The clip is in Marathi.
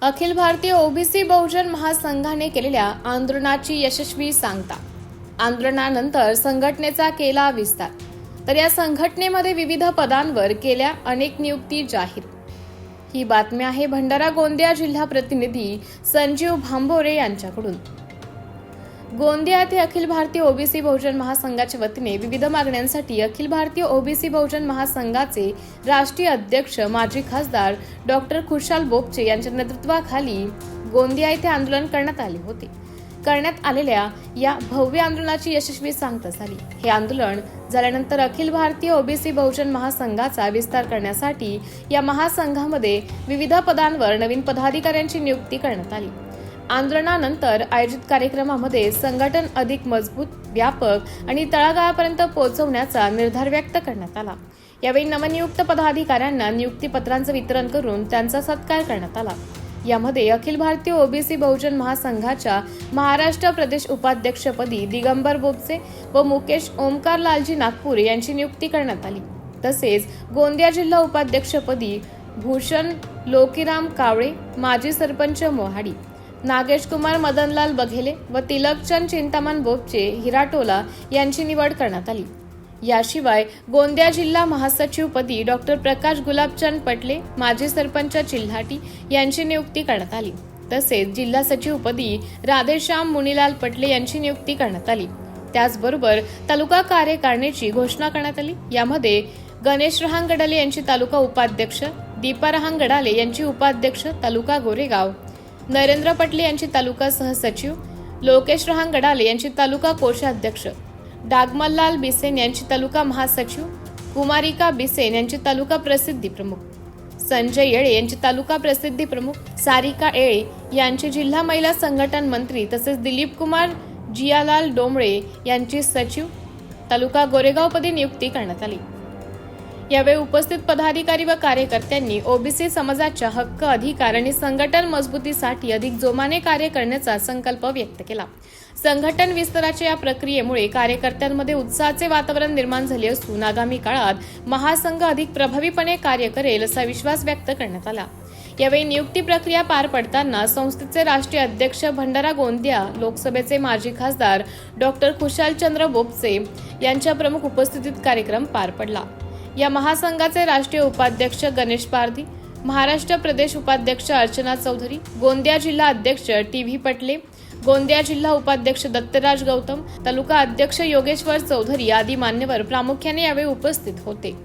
अखिल भारतीय ओबीसी बहुजन महासंघाने केलेल्या आंदोलनाची यशस्वी सांगता. आंदोलनानंतर संघटनेचा केला विस्तार. तर या संघटनेमध्ये विविध पदांवर केल्या अनेक नियुक्ती जाहीर. ही बातमी आहे भंडारा गोंदिया जिल्हा प्रतिनिधी संजीव भांबोरे यांच्याकडून. गोंदिया येथे अखिल भारतीय ओबीसी बहुजन महासंघाच्या वतीने विविध मागण्यांसाठी अखिल भारतीय ओबीसी बहुजन महासंघाचे राष्ट्रीय अध्यक्ष माजी खासदार डॉक्टर खुशाल बोपचे यांच्या नेतृत्वाखाली गोंदिया येथे आंदोलन करण्यात आले होते. करण्यात आलेल्या या भव्य आंदोलनाची यशस्वी सांगता झाली. हे आंदोलन झाल्यानंतर अखिल भारतीय ओबीसी बहुजन महासंघाचा विस्तार करण्यासाठी या महासंघामध्ये विविध पदांवर नवीन पदाधिकाऱ्यांची नियुक्ती करण्यात आली. आंदोलनानंतर आयोजित कार्यक्रमामध्ये संघटन अधिक मजबूत, व्यापक आणि तळागाळापर्यंत पोहोचवण्याचा निर्धार व्यक्त करण्यात आला. यावेळी नवनियुक्त पदाधिकाऱ्यांना नियुक्तीपत्रांचं वितरण करून त्यांचा सत्कार करण्यात आला. यामध्ये अखिल भारतीय ओबीसी बहुजन महासंघाच्या महाराष्ट्र प्रदेश उपाध्यक्षपदी दिगंबर बोपचे व मुकेश ओमकारलालजी नागपूर यांची नियुक्ती करण्यात आली. तसेच गोंदिया जिल्हा उपाध्यक्षपदी भूषण लोकीराम कावळे, माजी सरपंच मोहाडी, नागेश कुमार मदनलाल बघेले व तिलकचंद चिंतामण बोपचे हिराटोला यांची निवड करण्यात आली. याशिवाय गोंदिया जिल्हा महासचिवपदी डॉक्टर प्रकाश गुलाबचंद पटले, माजी सरपंच चिल्हाटी यांची नियुक्ती करण्यात आली. तसेच जिल्हा सचिवपदी राधेश्याम मुनीलाल पटले यांची नियुक्ती करण्यात आली. त्याचबरोबर तालुका कार्यकारिणीची घोषणा करण्यात आली. यामध्ये गणेश रहांगडाले यांची तालुका उपाध्यक्ष, दीपा रहांगडाले यांची उपाध्यक्ष तालुका गोरेगाव, नरेंद्र पटले यांची तालुका सहसचिव, लोकेश रहांगडाले यांची तालुका कोषाध्यक्ष, डागमललाल बिसेन यांची तालुका महासचिव, कुमारिका बिसेन यांची तालुका प्रसिद्धी प्रमुख, संजय येळे यांची तालुका प्रसिद्धी प्रमुख, सारिका येळे यांची जिल्हा महिला संघटन मंत्री तसेच दिलीप कुमार जियालाल डोंबळे यांची सचिव तालुका गोरेगावपदी नियुक्ती करण्यात आली. यावेळी उपस्थित पदाधिकारी व कार्यकर्त्यांनी ओबीसी समाजाच्या हक्क, अधिकार आणि संघटन मजबूतीसाठी अधिक जोमाने कार्य करण्याचा संकल्प व्यक्त केला. संघटन विस्ताराच्या या प्रक्रियेमुळे कार्यकर्त्यांमध्ये उत्साहाचे वातावरण निर्माण झाले असून आगामी काळात महासंघ अधिक प्रभावीपणे कार्य करेल असा विश्वास व्यक्त करण्यात आला. यावेळी नियुक्ती प्रक्रिया पार पडताना संस्थेचे राष्ट्रीय अध्यक्ष भंडारा गोंदिया लोकसभेचे माजी खासदार डॉक्टर खुशालचंद्र बोपचे यांच्या प्रमुख उपस्थितीत कार्यक्रम पार पडला. या महासंघाचे राष्ट्रीय उपाध्यक्ष गणेश पारधी, महाराष्ट्र प्रदेश उपाध्यक्ष अर्चना चौधरी, गोंदिया जिल्हा अध्यक्ष टी.व्ही. पटले, गोंदिया जिल्हा उपाध्यक्ष दत्तराज गौतम, तालुका अध्यक्ष योगेश्वर चौधरी आदी मान्यवर प्रामुख्याने यावेळी उपस्थित होते.